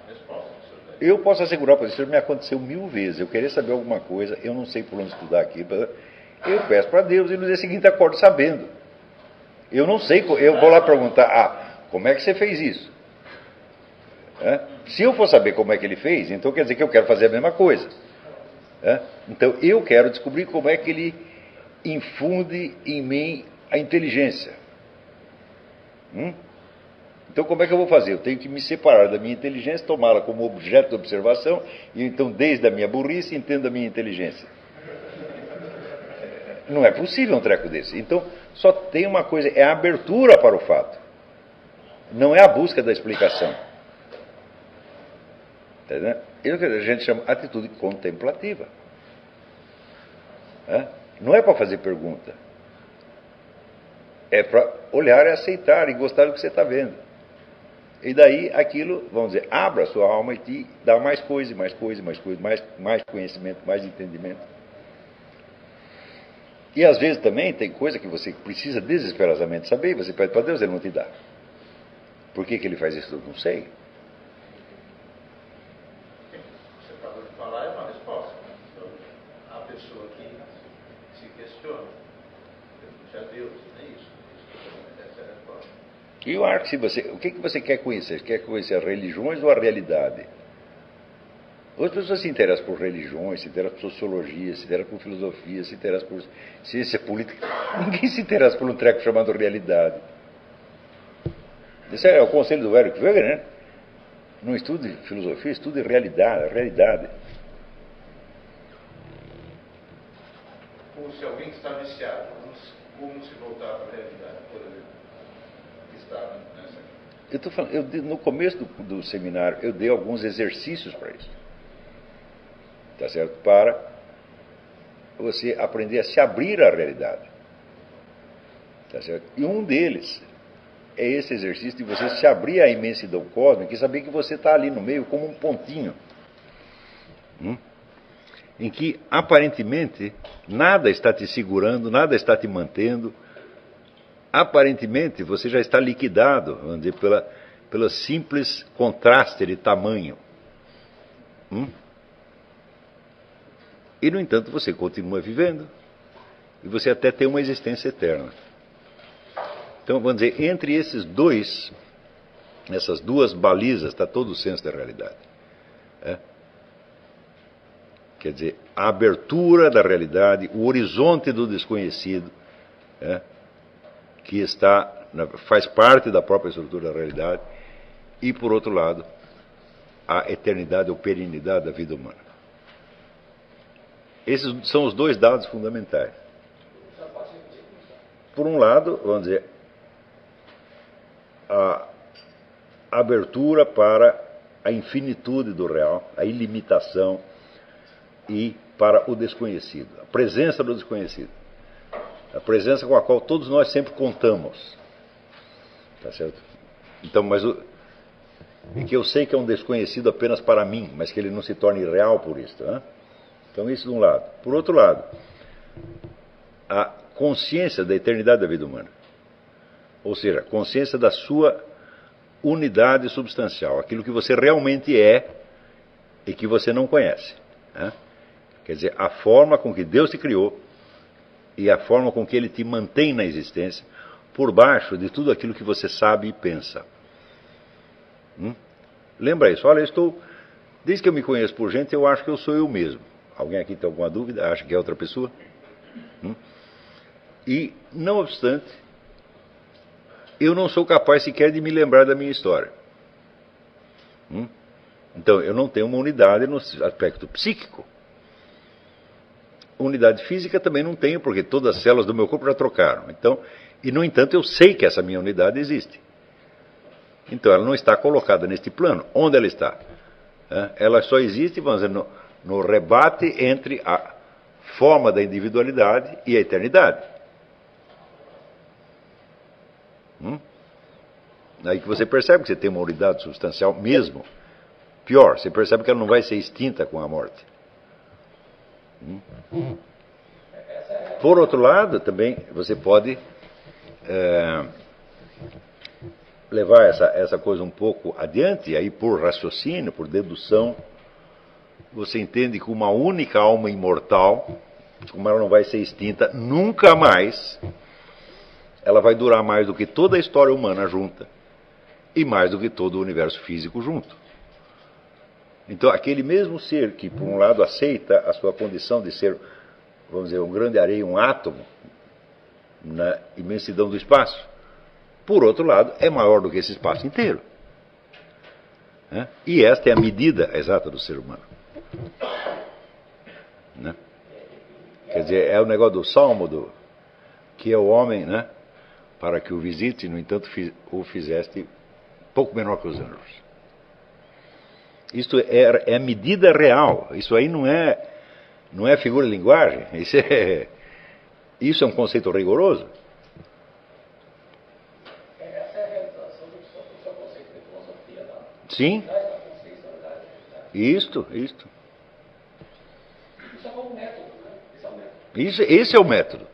Resposta, senhor.
Eu posso assegurar para você, isso me aconteceu 1000 vezes. Eu queria saber alguma coisa, eu não sei por onde estudar aqui. Eu peço para Deus e no dia seguinte acordo sabendo. Eu não sei, eu vou lá perguntar, como é que você fez isso? Se eu for saber como é que ele fez, então quer dizer que eu quero fazer a mesma coisa. Então eu quero descobrir como é que ele infunde em mim a inteligência. Então como é que eu vou fazer? Eu tenho que me separar da minha inteligência, tomá-la como objeto de observação, e então desde a minha burrice entendo a minha inteligência. Não é possível um treco desse. Então só tem uma coisa, é a abertura para o fato. Não é a busca da explicação. Entendeu? Isso que a gente chama de atitude contemplativa. Não é para fazer pergunta. É para olhar e aceitar e gostar do que você está vendo. E daí aquilo, vamos dizer, abra a sua alma e te dá mais coisa, mais coisa, mais coisa, mais conhecimento, mais entendimento. E às vezes também tem coisa que você precisa desesperadamente saber e você pede para Deus, ele não te dá. Por que ele faz isso? Eu não sei.
Você acabou de falar, é uma resposta. Então, a pessoa que se questiona, já Deus, não é isso? Essa é a resposta.
E eu acho que o que você quer conhecer? Você quer conhecer as religiões ou a realidade? Outras pessoas se interessam por religiões, se interessam por sociologia, se interessam por filosofia, se interessam por ciência política. Ninguém se interessa por um treco chamado realidade. Esse é o conselho do Eric Voegelin, né? Não estude filosofia, estude realidade.
Como se alguém que está viciado, como se voltar para a realidade, por exemplo, que está nessa...
Eu estou falando, no começo do seminário, eu dei alguns exercícios para isso. Tá certo? Para você aprender a se abrir à realidade. Tá certo? E um deles é esse exercício de você se abrir à imensidão cósmica e saber que você está ali no meio como um pontinho. Em que, aparentemente, nada está te segurando, nada está te mantendo. Aparentemente, você já está liquidado, vamos dizer, pelo simples contraste de tamanho. E, no entanto, você continua vivendo. e você até tem uma existência eterna. Então, vamos dizer, entre essas duas balizas está todo o senso da realidade. Quer dizer, a abertura da realidade, o horizonte do desconhecido, que faz parte da própria estrutura da realidade, e, por outro lado, a eternidade ou perenidade da vida humana. Esses são os dois dados fundamentais. Por um lado, vamos dizer, a abertura para a infinitude do real, a ilimitação, e para o desconhecido, a presença do desconhecido, a presença com a qual todos nós sempre contamos, tá certo? Então, e que eu sei que é um desconhecido apenas para mim, mas que ele não se torne real por isso, né? Então, isso de um lado. Por outro lado, a consciência da eternidade da vida humana, ou seja, a consciência da sua unidade substancial, aquilo que você realmente é e que você não conhece, né? Quer dizer, a forma com que Deus te criou e a forma com que Ele te mantém na existência por baixo de tudo aquilo que você sabe e pensa. Lembra isso? Olha, desde que eu me conheço por gente, eu acho que eu sou eu mesmo. Alguém aqui tem alguma dúvida? Acha que é outra pessoa? E, não obstante, eu não sou capaz sequer de me lembrar da minha história. Então, eu não tenho uma unidade no aspecto psíquico. Unidade física também não tenho, porque todas as células do meu corpo já trocaram. Então, e, no entanto, eu sei que essa minha unidade existe. Então, ela não está colocada neste plano. Onde ela está? Ela só existe, vamos dizer, no rebate entre a forma da individualidade e a eternidade. Aí que você percebe que você tem uma unidade substancial mesmo. Pior, você percebe que ela não vai ser extinta com a morte. Por outro lado, também você pode levar essa coisa um pouco adiante, aí por raciocínio, por dedução, você entende que uma única alma imortal, como ela não vai ser extinta nunca mais, ela vai durar mais do que toda a história humana junta e mais do que todo o universo físico junto. Então, aquele mesmo ser que, por um lado, aceita a sua condição de ser, vamos dizer, um grão de areia, um átomo, na imensidão do espaço, por outro lado, é maior do que esse espaço inteiro. E esta é a medida exata do ser humano. Quer dizer, é o negócio do Salmo, que é o homem, para que o visite, no entanto, o fizeste pouco menor que os anjos. Isto é a medida real. Isso aí não é figura de linguagem. Isso é um conceito rigoroso.
Essa é a realização do seu conceito de filosofia, não?
Sim. Isto.
Isso é um método, né?
Esse é o método.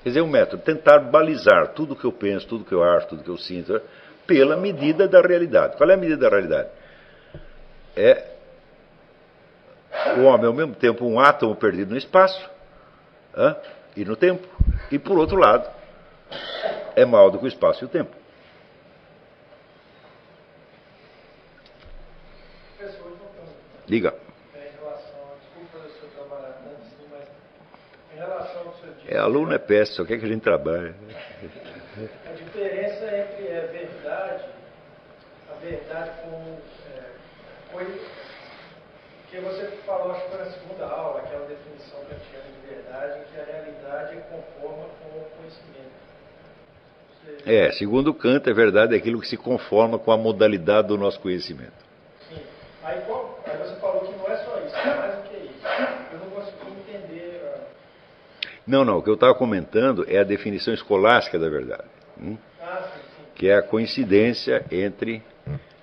Quer dizer, o método, tentar balizar tudo que eu penso, tudo que eu acho, tudo que eu sinto, pela medida da realidade. Qual é a medida da realidade? É o homem, ao mesmo tempo, um átomo perdido no espaço e no tempo. E, por outro lado, é maior do que o espaço e o tempo. Diga.
Em relação, desculpa eu estou trabalhando assim, mas em relação ao seu dia.
Aluno é peste, só quer que a gente trabalhe.
A diferença entre a verdade com coisa que você falou, acho que foi na segunda aula, aquela definição que eu tinha de verdade, que a realidade é conforme com o conhecimento.
Segundo Kant, a verdade é aquilo que se conforma com a modalidade do nosso conhecimento.
Sim. Aí você falou que não é só isso, é mais do que isso. Eu não consegui entender.
Não, o que eu estava comentando é a definição escolástica da verdade.
Sim.
Que é a coincidência entre,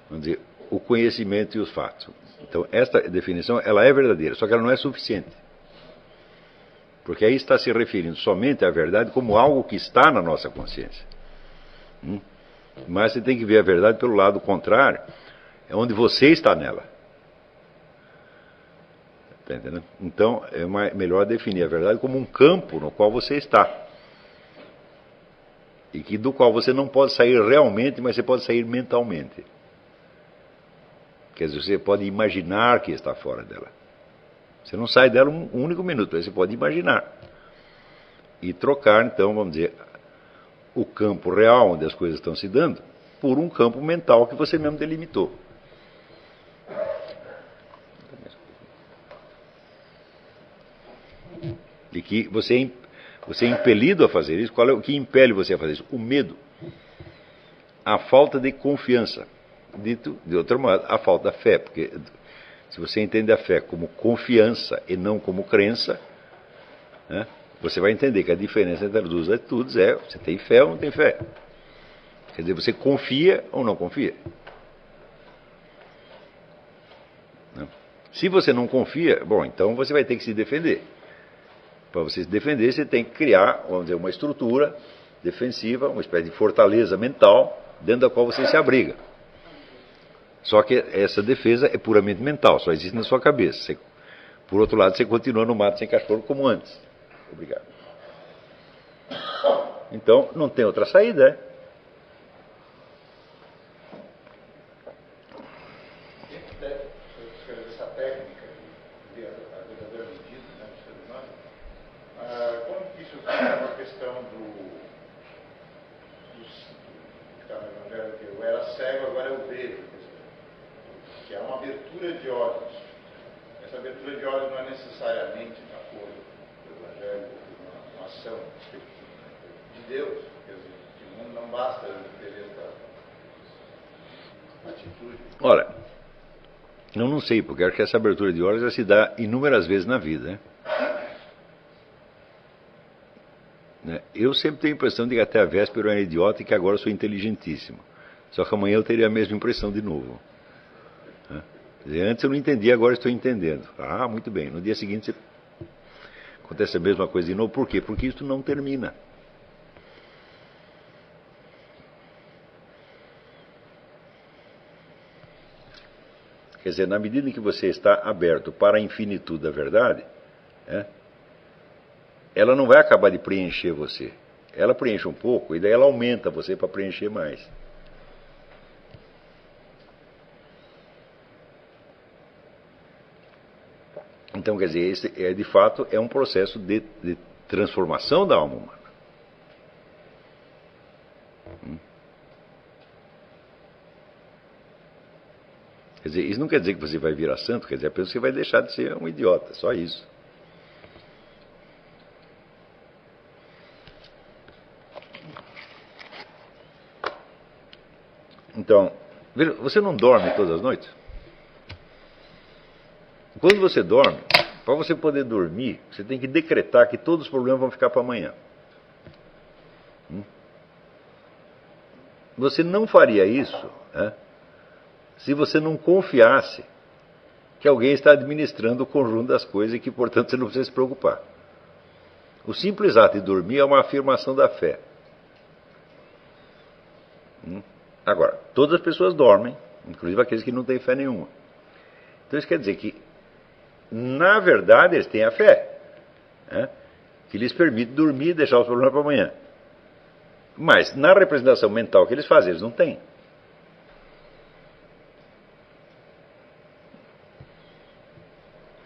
vamos dizer, o conhecimento e os fatos. Então, esta definição, ela é verdadeira, só que ela não é suficiente. Porque aí está se referindo somente à verdade como algo que está na nossa consciência. Mas você tem que ver a verdade pelo lado contrário, é onde você está nela. Tá entendendo? Então, melhor definir a verdade como um campo no qual você está. E do qual você não pode sair realmente, mas você pode sair mentalmente. Quer dizer, você pode imaginar que está fora dela. Você não sai dela um único minuto, mas você pode imaginar. E trocar, então, vamos dizer, o campo real onde as coisas estão se dando, por um campo mental que você mesmo delimitou. E que você é impelido a fazer isso. Qual é o que impele você a fazer isso? O medo. A falta de confiança. Dito de outra maneira, a falta da fé. Porque se você entende a fé como confiança e não como crença, né, você vai entender que a diferença entre as duas atitudes é você tem fé ou não tem fé. Quer dizer, você confia ou não confia. Né? Se você não confia, bom, então você vai ter que se defender. Para você se defender, você tem que criar, vamos dizer, uma estrutura defensiva, uma espécie de fortaleza mental, dentro da qual você se abriga. Só que essa defesa é puramente mental, só existe na sua cabeça. Por outro lado, você continua no mato sem cachorro como antes. Obrigado. Então, não tem outra saída, é?
Essa técnica de a verdadeira medida, né, do ser humano, como que isso fica com a questão do que está no Evangelho, que eu era cego, agora eu vejo, que é uma abertura de olhos. Essa abertura de olhos não é necessariamente de acordo com o Evangelho, uma ação de Deus, quer dizer, não basta ter essa atitude.
Olha, eu não sei, porque acho que essa abertura de olhos já se dá inúmeras vezes na vida, né? Eu sempre tenho a impressão de que até a véspera eu era idiota e que agora eu sou inteligentíssimo. Só que amanhã eu teria a mesma impressão de novo. Né? Quer dizer, antes eu não entendia, agora estou entendendo. Ah, muito bem. No dia seguinte acontece a mesma coisa de novo. Por quê? Porque isso não termina. Quer dizer, na medida em que você está aberto para a infinitude da verdade, ela não vai acabar de preencher você. Ela preenche um pouco e daí ela aumenta você para preencher mais. Então, quer dizer, esse de fato é um processo de transformação da alma humana. Quer dizer, isso não quer dizer que você vai virar santo, quer dizer, apenas que você vai deixar de ser um idiota, só isso. Então, você não dorme todas as noites? Quando você dorme, para você poder dormir, você tem que decretar que todos os problemas vão ficar para amanhã. Você não faria isso, se você não confiasse que alguém está administrando o conjunto das coisas e que, portanto, você não precisa se preocupar. O simples ato de dormir é uma afirmação da fé. Agora, todas as pessoas dormem, inclusive aqueles que não têm fé nenhuma. Então isso quer dizer que, na verdade, eles têm a fé, que lhes permite dormir e deixar os problemas para amanhã. Mas, na representação mental que eles fazem, eles não têm.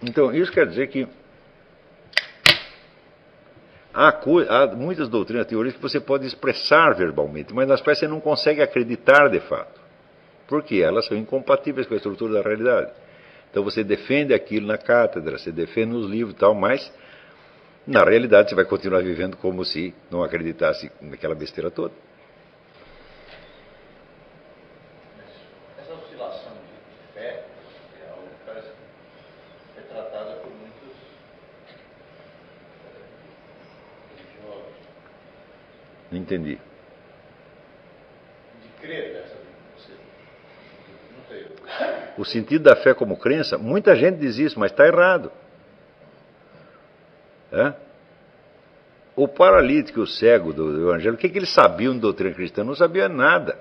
Então, isso quer dizer que há muitas doutrinas, teorias que você pode expressar verbalmente, mas nas quais você não consegue acreditar de fato. Porque elas são incompatíveis com a estrutura da realidade. Então você defende aquilo na cátedra, você defende nos livros e tal, mas na realidade você vai continuar vivendo como se não acreditasse naquela besteira toda.
Essa oscilação de fé é algo que parece que é tratada por muitos religiosos.
Não entendi.
De crer nessa você não sei.
O sentido da fé como crença, muita gente diz isso, mas está errado. O paralítico e o cego do Evangelho, o que eles sabiam de doutrina cristã? Não sabiam nada.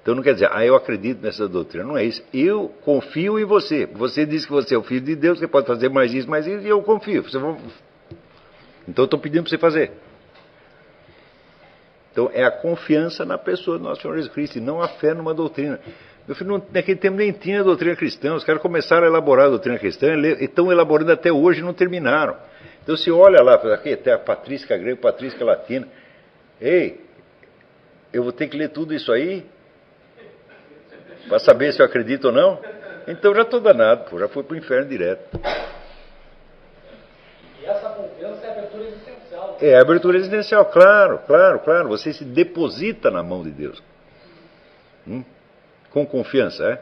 Então não quer dizer, eu acredito nessa doutrina. Não é isso. Eu confio em você. Você diz que você é o filho de Deus, que pode fazer mais isso, e eu confio. Então eu estou pedindo para você fazer. Então é a confiança na pessoa do nosso Senhor Jesus Cristo, e não a fé numa doutrina. Meu filho, naquele tempo nem tinha doutrina cristã. Os caras começaram a elaborar a doutrina cristã e estão elaborando até hoje e não terminaram. Então se olha lá, aqui tem a patrística grega, patrística latina. Ei, eu vou ter que ler tudo isso aí para saber se eu acredito ou não? Então já estou danado, já fui para o inferno direto.
E essa confiança é a abertura existencial.
É a abertura existencial, claro. Você se deposita na mão de Deus. Com confiança,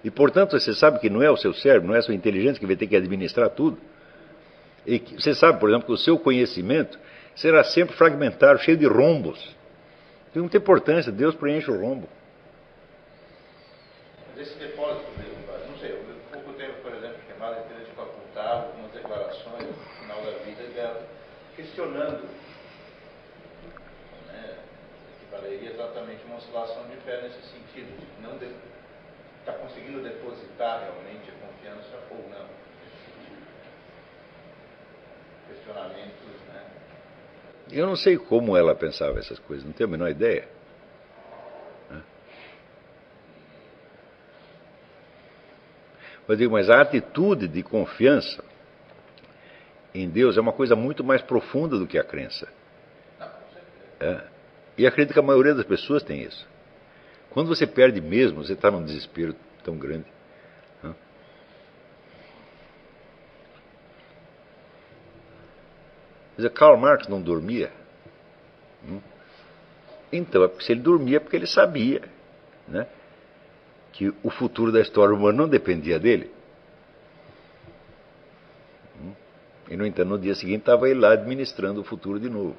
E portanto você sabe que não é o seu cérebro, não é a sua inteligência que vai ter que administrar tudo. E que, você sabe, por exemplo, que o seu conhecimento será sempre fragmentário, cheio de rombos. Tem muita importância, Deus preenche o rombo.
Mas esse depósito mesmo, não sei, há pouco tempo, por exemplo, que a Madre Teresa de Calcutá, algumas declarações no final da vida dela, questionando, que valeria exatamente uma oscilação de fé nesse sentido, de não está conseguindo depositar realmente a confiança ou não. Questionamentos,
Eu não sei como ela pensava essas coisas, não tenho a menor ideia. Mas a atitude de confiança em Deus é uma coisa muito mais profunda do que a crença. E acredito que a maioria das pessoas tem isso. Quando você perde mesmo, você está num desespero tão grande. Quer dizer, Karl Marx não dormia? Então, se ele dormia é porque ele sabia, que o futuro da história humana não dependia dele. E, no entanto, no dia seguinte estava ele lá administrando o futuro de novo.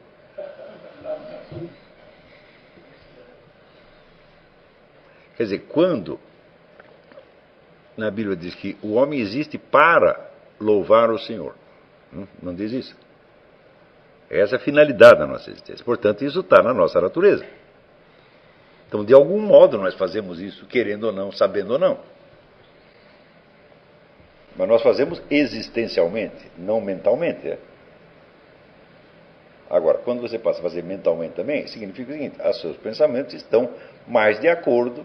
Quer dizer, quando na Bíblia diz que o homem existe para louvar o Senhor, não diz isso? Essa é a finalidade da nossa existência. Portanto, isso está na nossa natureza. Então, de algum modo, nós fazemos isso, querendo ou não, sabendo ou não. Mas nós fazemos existencialmente, não mentalmente. Agora, quando você passa a fazer mentalmente também, significa o seguinte: os seus pensamentos estão mais de acordo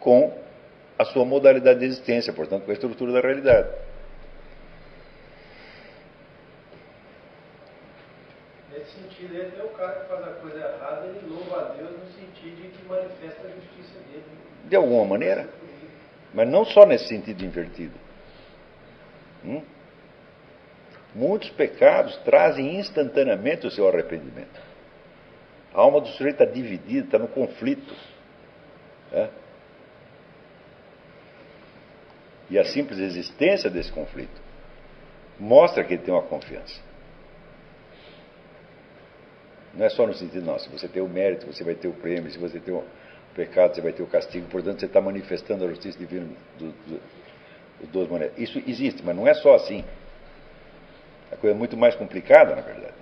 com a sua modalidade de existência, portanto, com a estrutura da realidade.
Nesse sentido, até o cara que faz a coisa errada, ele louva a Deus no sentido de que manifesta a justiça dele.
De alguma maneira. Mas não só nesse sentido invertido. Muitos pecados trazem instantaneamente o seu arrependimento. A alma do sujeito está dividida, está no conflito. E a simples existência desse conflito mostra que ele tem uma confiança. Não é só no sentido, não, se você tem o mérito, você vai ter o prêmio, se você tem o pecado, você vai ter o castigo, portanto você está manifestando a justiça divina de duas maneiras. Isso existe, mas não é só assim. A coisa é muito mais complicada, na verdade.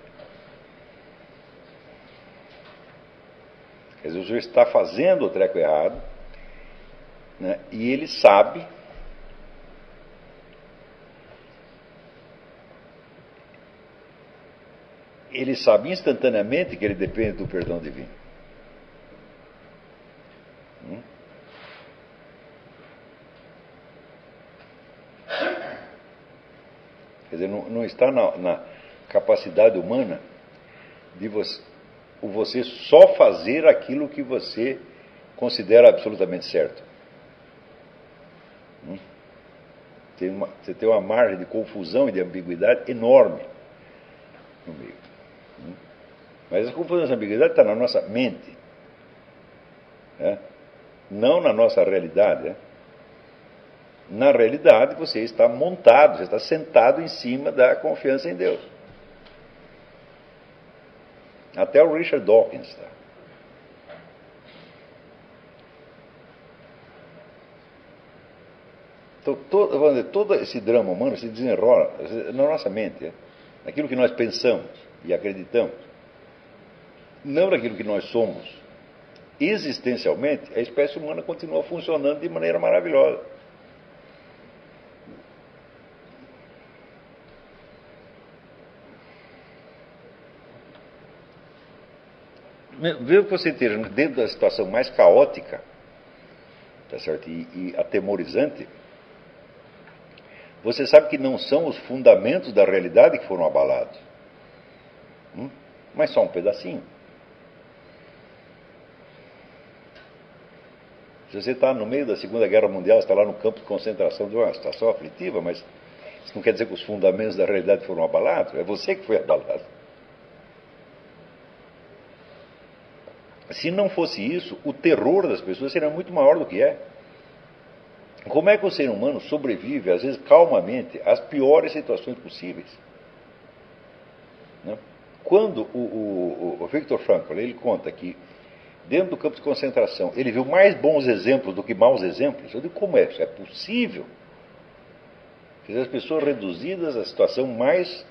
Quer dizer, o sujeito está fazendo o treco errado, e ele sabe instantaneamente que ele depende do perdão divino. Quer dizer, não está na capacidade humana de você só fazer aquilo que você considera absolutamente certo. Você tem uma margem de confusão e de ambiguidade enorme no meio. Mas essa confusão e essa ambiguidade está na nossa mente, não na nossa realidade. Na realidade, você está montado, você está sentado em cima da confiança em Deus. Até o Richard Dawkins está. Então, todo esse drama humano se desenrola na nossa mente, naquilo que nós pensamos e acreditamos, não naquilo que nós somos existencialmente, a espécie humana continua funcionando de maneira maravilhosa. Veja que você esteja dentro da situação mais caótica, tá certo? E atemorizante, você sabe que não são os fundamentos da realidade que foram abalados, mas só um pedacinho. Se você está no meio da Segunda Guerra Mundial, está lá no campo de concentração de uma situação aflitiva, mas isso não quer dizer que os fundamentos da realidade foram abalados, é você que foi abalado. Se não fosse isso, o terror das pessoas seria muito maior do que é. Como é que o ser humano sobrevive, às vezes calmamente, às piores situações possíveis? Né? Quando o Viktor Frankl, ele conta que dentro do campo de concentração ele viu mais bons exemplos do que maus exemplos, eu digo, como é? Isso é possível? As pessoas reduzidas à situação mais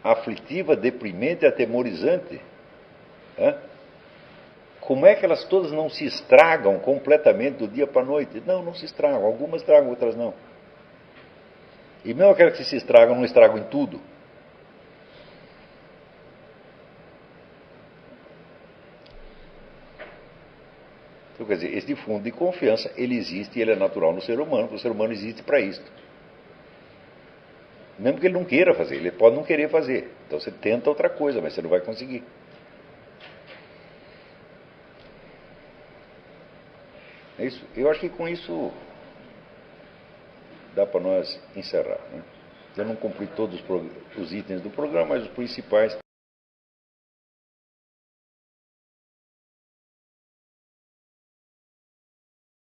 aflitiva, deprimente, atemorizante. Né? Como é que elas todas não se estragam completamente do dia para a noite? Não, não se estragam. Algumas estragam, outras não. E mesmo aquelas que se estragam, não estragam em tudo. Então, quer dizer, esse fundo de confiança, ele existe e ele é natural no ser humano, porque o ser humano existe para isso. Mesmo que ele não queira fazer, ele pode não querer fazer. Então você tenta outra coisa, mas você não vai conseguir. É isso. Eu acho que com isso dá para nós encerrar. Né? Eu não cumpri todos os itens do programa, mas os principais.